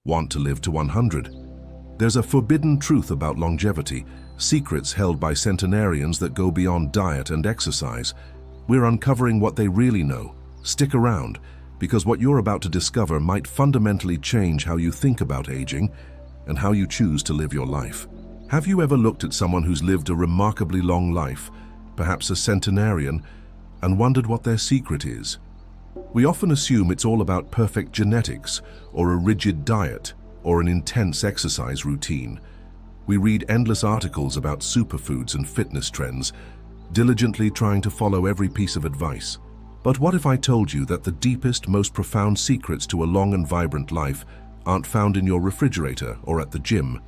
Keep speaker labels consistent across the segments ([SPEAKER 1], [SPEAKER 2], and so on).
[SPEAKER 1] Want to live to 100? There's a forbidden truth about longevity, secrets held by centenarians that go beyond diet and exercise. We're uncovering what they really know. Stick around, because what you're about to discover might fundamentally change how you think about aging and how you choose to live your life. Have you ever looked at someone who's lived a remarkably long life, perhaps a centenarian, and wondered what their secret is? We often assume it's all about perfect genetics, or a rigid diet, or an intense exercise routine. We read endless articles about superfoods and fitness trends, diligently trying to follow every piece of advice. But what if I told you that the deepest, most profound secrets to a long and vibrant life aren't found in your refrigerator or at the gym?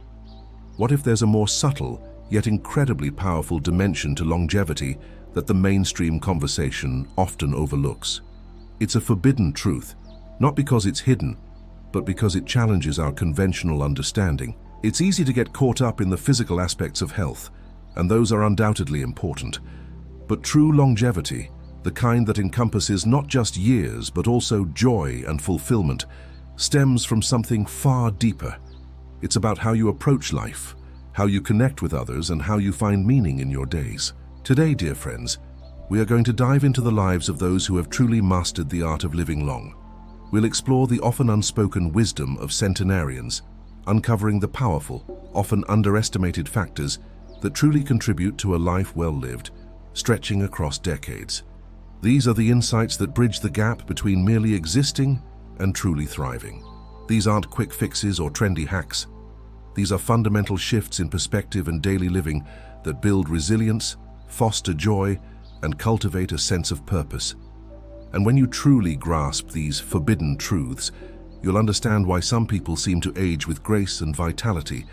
[SPEAKER 1] What if there's a more subtle, yet incredibly powerful dimension to longevity that the mainstream conversation often overlooks? It's a forbidden truth, not because it's hidden, but because it challenges our conventional understanding. It's easy to get caught up in the physical aspects of health, and those are undoubtedly important. But true longevity, the kind that encompasses not just years but also joy and fulfillment, stems from something far deeper. It's about how you approach life, how you connect with others, and how you find meaning in your days. Today, dear friends, we are going to dive into the lives of those who have truly mastered the art of living long. We'll explore the often unspoken wisdom of centenarians, uncovering the powerful, often underestimated factors that truly contribute to a life well lived, stretching across decades. These are the insights that bridge the gap between merely existing and truly thriving. These aren't quick fixes or trendy hacks. These are fundamental shifts in perspective and daily living that build resilience, foster joy, and cultivate a sense of purpose. And when you truly grasp these forbidden truths, you'll understand why some people seem to age with grace and vitality,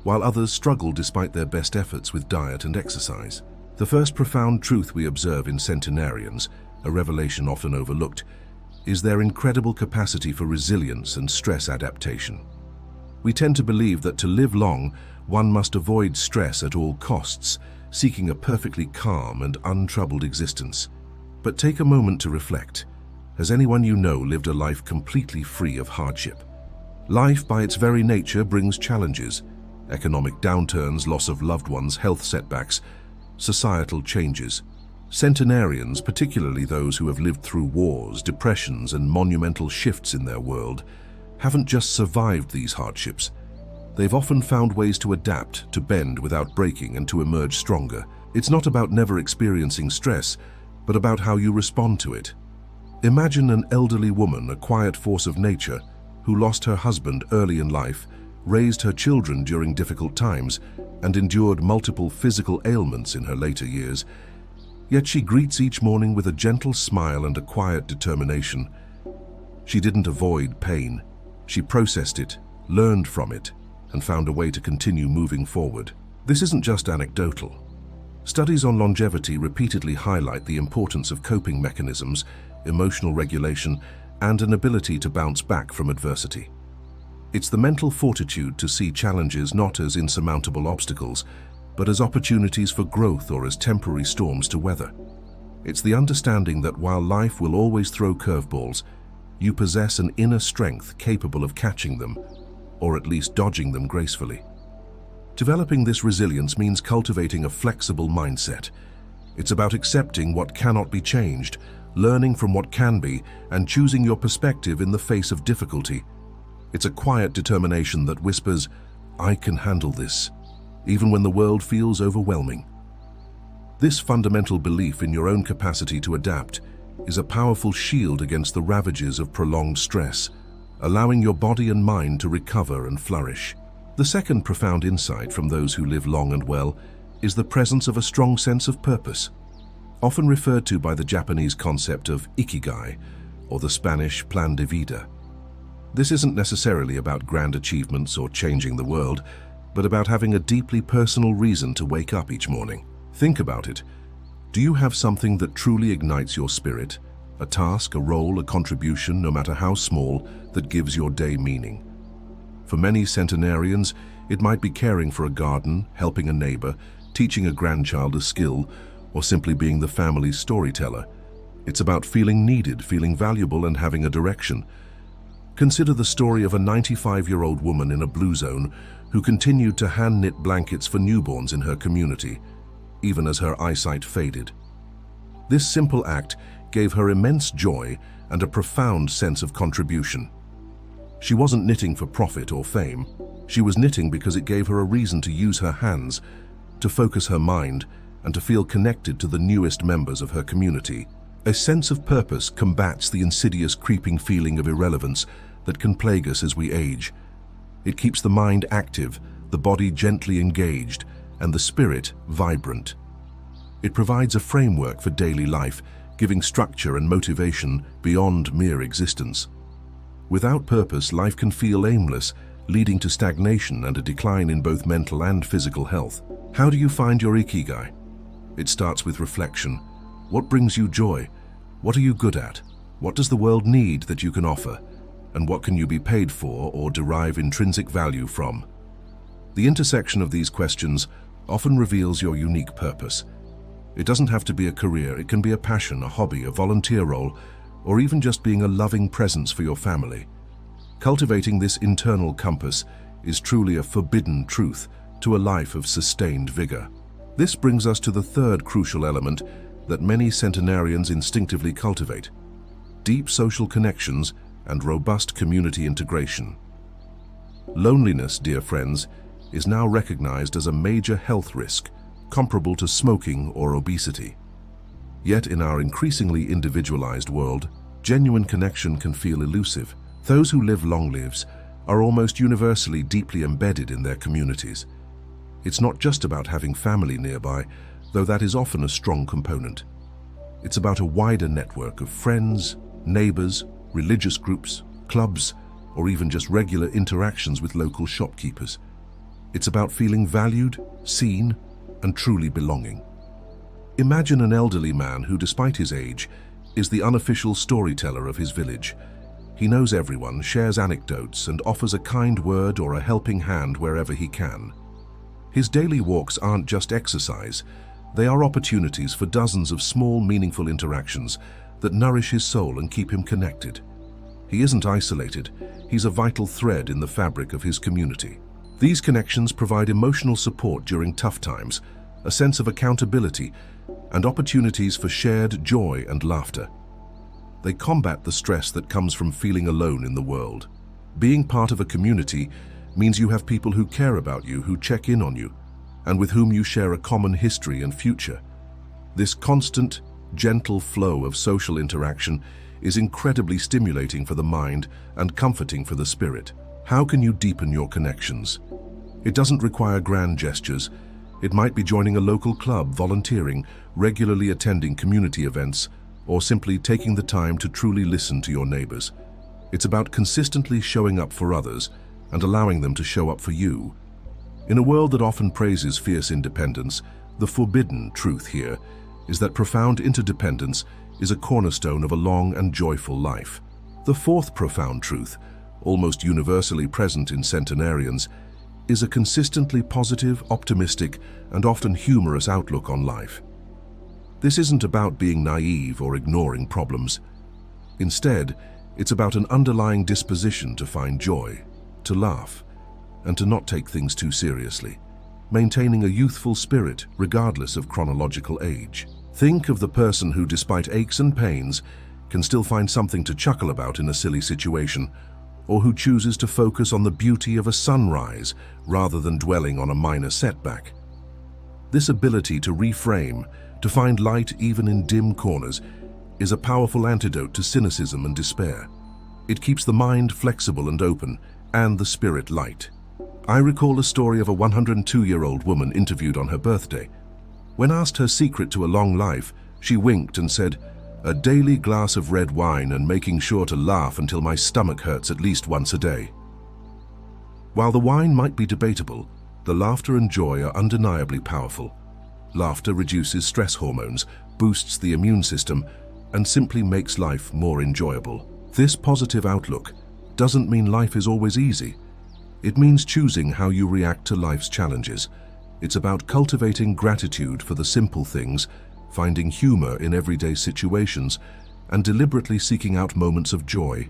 [SPEAKER 1] while others struggle despite their best efforts with diet and exercise. The first profound truth we observe in centenarians, a revelation often overlooked, is their incredible capacity for resilience and stress adaptation. We tend to believe that to live long, one must avoid stress at all costs, seeking a perfectly calm and untroubled existence. But take a moment to reflect. Has anyone you know lived a life completely free of hardship? Life, by its very nature, brings challenges: economic downturns, loss of loved ones, health setbacks, societal changes. Centenarians, particularly those who have lived through wars, depressions, and monumental shifts in their world, haven't just survived these hardships. They've often found ways to adapt, to bend without breaking, and to emerge stronger. It's not about never experiencing stress, but about how you respond to it. Imagine an elderly woman, a quiet force of nature, who lost her husband early in life, raised her children during difficult times, and endured multiple physical ailments in her later years. Yet she greets each morning with a gentle smile and a quiet determination. She didn't avoid pain. She processed it, learned from it, and found a way to continue moving forward. This isn't just anecdotal. Studies on longevity repeatedly highlight the importance of coping mechanisms, emotional regulation, and an ability to bounce back from adversity. It's the mental fortitude to see challenges not as insurmountable obstacles, but as opportunities for growth or as temporary storms to weather. It's the understanding that while life will always throw curveballs, you possess an inner strength capable of catching them, or at least dodging them gracefully. Developing this resilience means cultivating a flexible mindset. It's about accepting what cannot be changed, learning from what can be, and choosing your perspective in the face of difficulty. It's a quiet determination that whispers, "I can handle this," even when the world feels overwhelming. This fundamental belief in your own capacity to adapt is a powerful shield against the ravages of prolonged stress, allowing your body and mind to recover and flourish. The second profound insight from those who live long and well is the presence of a strong sense of purpose, often referred to by the Japanese concept of ikigai, or the Spanish plan de vida. This isn't necessarily about grand achievements or changing the world, but about having a deeply personal reason to wake up each morning. Think about it. Do you have something that truly ignites your spirit? A task, a role, a contribution, no matter how small, that gives your day meaning? For many centenarians, it might be caring for a garden, helping a neighbor, teaching a grandchild a skill, or simply being the family's storyteller. It's about feeling needed, feeling valuable, and having a direction. Consider the story of a 95-year-old woman in a blue zone who continued to hand-knit blankets for newborns in her community, even as her eyesight faded. This simple act gave her immense joy and a profound sense of contribution. She wasn't knitting for profit or fame. She was knitting because it gave her a reason to use her hands, to focus her mind, and to feel connected to the newest members of her community. A sense of purpose combats the insidious creeping feeling of irrelevance that can plague us as we age. It keeps the mind active, the body gently engaged, and the spirit vibrant. It provides a framework for daily life, giving structure and motivation beyond mere existence. Without purpose, life can feel aimless, leading to stagnation and a decline in both mental and physical health. How do you find your ikigai? It starts with reflection. What brings you joy? What are you good at? What does the world need that you can offer? And what can you be paid for or derive intrinsic value from? The intersection of these questions often reveals your unique purpose. It doesn't have to be a career, it can be a passion, a hobby, a volunteer role, or even just being a loving presence for your family. Cultivating this internal compass is truly a forbidden truth to a life of sustained vigor. This brings us to the third crucial element that many centenarians instinctively cultivate: deep social connections and robust community integration. Loneliness, dear friends, is now recognized as a major health risk, comparable to smoking or obesity. Yet in our increasingly individualized world, genuine connection can feel elusive. Those who live long lives are almost universally deeply embedded in their communities. It's not just about having family nearby, though that is often a strong component. It's about a wider network of friends, neighbors, religious groups, clubs, or even just regular interactions with local shopkeepers. It's about feeling valued, seen, and truly belonging. Imagine an elderly man who, despite his age, is the unofficial storyteller of his village. He knows everyone, shares anecdotes, and offers a kind word or a helping hand wherever he can. His daily walks aren't just exercise, they are opportunities for dozens of small, meaningful interactions that nourish his soul and keep him connected. He isn't isolated, he's a vital thread in the fabric of his community. These connections provide emotional support during tough times, a sense of accountability, and opportunities for shared joy and laughter. They combat the stress that comes from feeling alone in the world. Being part of a community means you have people who care about you, who check in on you, and with whom you share a common history and future. This constant, gentle flow of social interaction is incredibly stimulating for the mind and comforting for the spirit. How can you deepen your connections? It doesn't require grand gestures. It might be joining a local club, volunteering, regularly attending community events, or simply taking the time to truly listen to your neighbors. It's about consistently showing up for others and allowing them to show up for you. In a world that often praises fierce independence, the forbidden truth here is that profound interdependence is a cornerstone of a long and joyful life. The fourth profound truth, almost universally present in centenarians, is a consistently positive, optimistic, and often humorous outlook on life. This isn't about being naive or ignoring problems. Instead, it's about an underlying disposition to find joy, to laugh, and to not take things too seriously, maintaining a youthful spirit regardless of chronological age. Think of the person who, despite aches and pains, can still find something to chuckle about in a silly situation, or who chooses to focus on the beauty of a sunrise rather than dwelling on a minor setback. This ability to reframe, to find light even in dim corners, is a powerful antidote to cynicism and despair. It keeps the mind flexible and open, and the spirit light. I recall a story of a 102-year-old woman interviewed on her birthday. When asked her secret to a long life, she winked and said, "A daily glass of red wine and making sure to laugh until my stomach hurts at least once a day." While the wine might be debatable, the laughter and joy are undeniably powerful. Laughter reduces stress hormones, boosts the immune system, and simply makes life more enjoyable. This positive outlook doesn't mean life is always easy. It means choosing how you react to life's challenges. It's about cultivating gratitude for the simple things, finding humor in everyday situations, and deliberately seeking out moments of joy.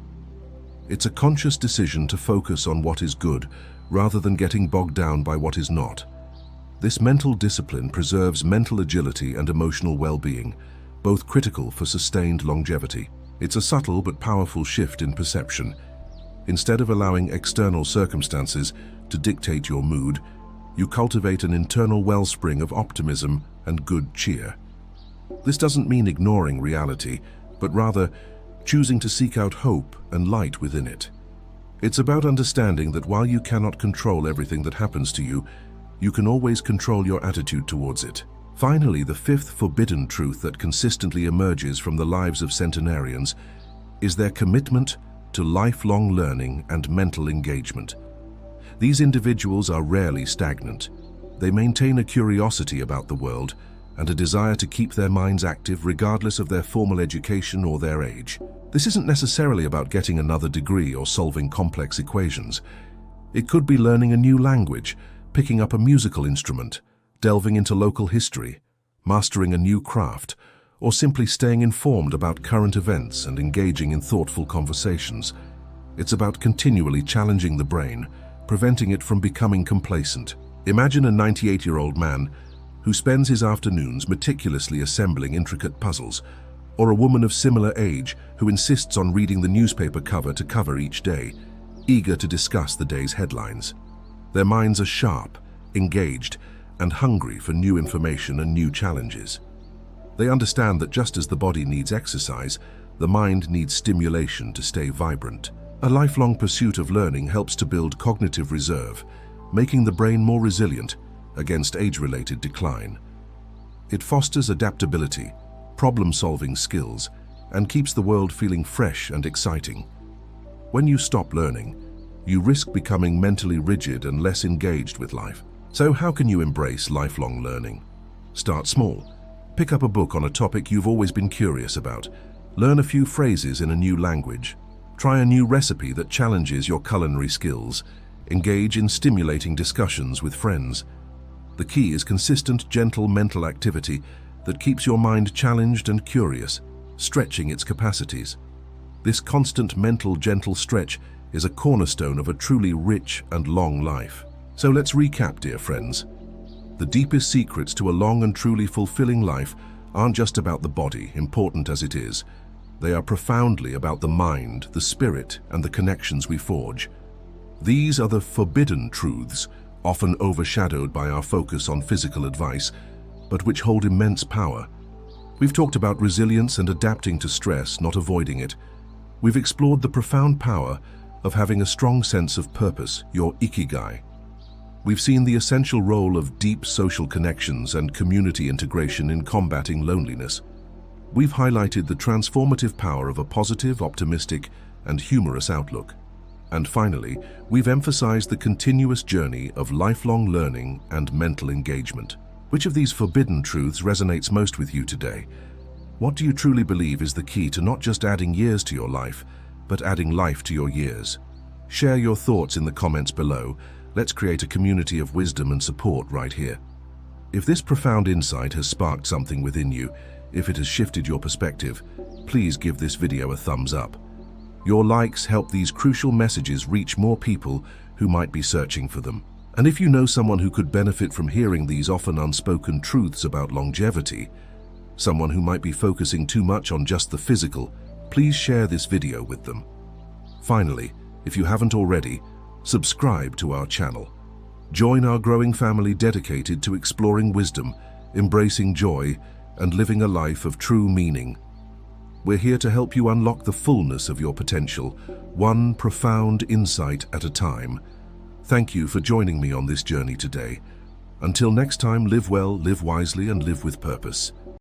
[SPEAKER 1] It's a conscious decision to focus on what is good, rather than getting bogged down by what is not. This mental discipline preserves mental agility and emotional well-being, both critical for sustained longevity. It's a subtle but powerful shift in perception. Instead of allowing external circumstances to dictate your mood, you cultivate an internal wellspring of optimism and good cheer. This doesn't mean ignoring reality, but rather choosing to seek out hope and light within it. It's about understanding that while you cannot control everything that happens to you, you can always control your attitude towards it. Finally, the fifth forbidden truth that consistently emerges from the lives of centenarians is their commitment to lifelong learning and mental engagement. These individuals are rarely stagnant. They maintain a curiosity about the world and a desire to keep their minds active regardless of their formal education or their age. This isn't necessarily about getting another degree or solving complex equations. It could be learning a new language, picking up a musical instrument, delving into local history, mastering a new craft, or simply staying informed about current events and engaging in thoughtful conversations. It's about continually challenging the brain, preventing it from becoming complacent. Imagine a 98-year-old man who spends his afternoons meticulously assembling intricate puzzles, or a woman of similar age who insists on reading the newspaper cover to cover each day, eager to discuss the day's headlines. Their minds are sharp, engaged, and hungry for new information and new challenges. They understand that just as the body needs exercise, the mind needs stimulation to stay vibrant. A lifelong pursuit of learning helps to build cognitive reserve, making the brain more resilient against age-related decline. It fosters adaptability, problem-solving skills, and keeps the world feeling fresh and exciting. When you stop learning, you risk becoming mentally rigid and less engaged with life. So how can you embrace lifelong learning? Start small. Pick up a book on a topic you've always been curious about. Learn a few phrases in a new language. Try a new recipe that challenges your culinary skills. Engage in stimulating discussions with friends. The key is consistent, gentle mental activity that keeps your mind challenged and curious, stretching its capacities. This constant mental gentle stretch is a cornerstone of a truly rich and long life. So let's recap, dear friends. The deepest secrets to a long and truly fulfilling life aren't just about the body, important as it is. They are profoundly about the mind, the spirit, and the connections we forge. These are the forbidden truths, often overshadowed by our focus on physical advice, but which hold immense power. We've talked about resilience and adapting to stress, not avoiding it. We've explored the profound power of having a strong sense of purpose, your ikigai. We've seen the essential role of deep social connections and community integration in combating loneliness. We've highlighted the transformative power of a positive, optimistic, and humorous outlook. And finally, we've emphasized the continuous journey of lifelong learning and mental engagement. Which of these forbidden truths resonates most with you today? What do you truly believe is the key to not just adding years to your life, but adding life to your years? Share your thoughts in the comments below. Let's create a community of wisdom and support right here. If this profound insight has sparked something within you, if it has shifted your perspective, please give this video a thumbs up. Your likes help these crucial messages reach more people who might be searching for them. And if you know someone who could benefit from hearing these often unspoken truths about longevity, someone who might be focusing too much on just the physical, please share this video with them. Finally, if you haven't already, subscribe to our channel. Join our growing family dedicated to exploring wisdom, embracing joy, and living a life of true meaning. We're here to help you unlock the fullness of your potential, one profound insight at a time. Thank you for joining me on this journey today. Until next time, live well, live wisely, and live with purpose.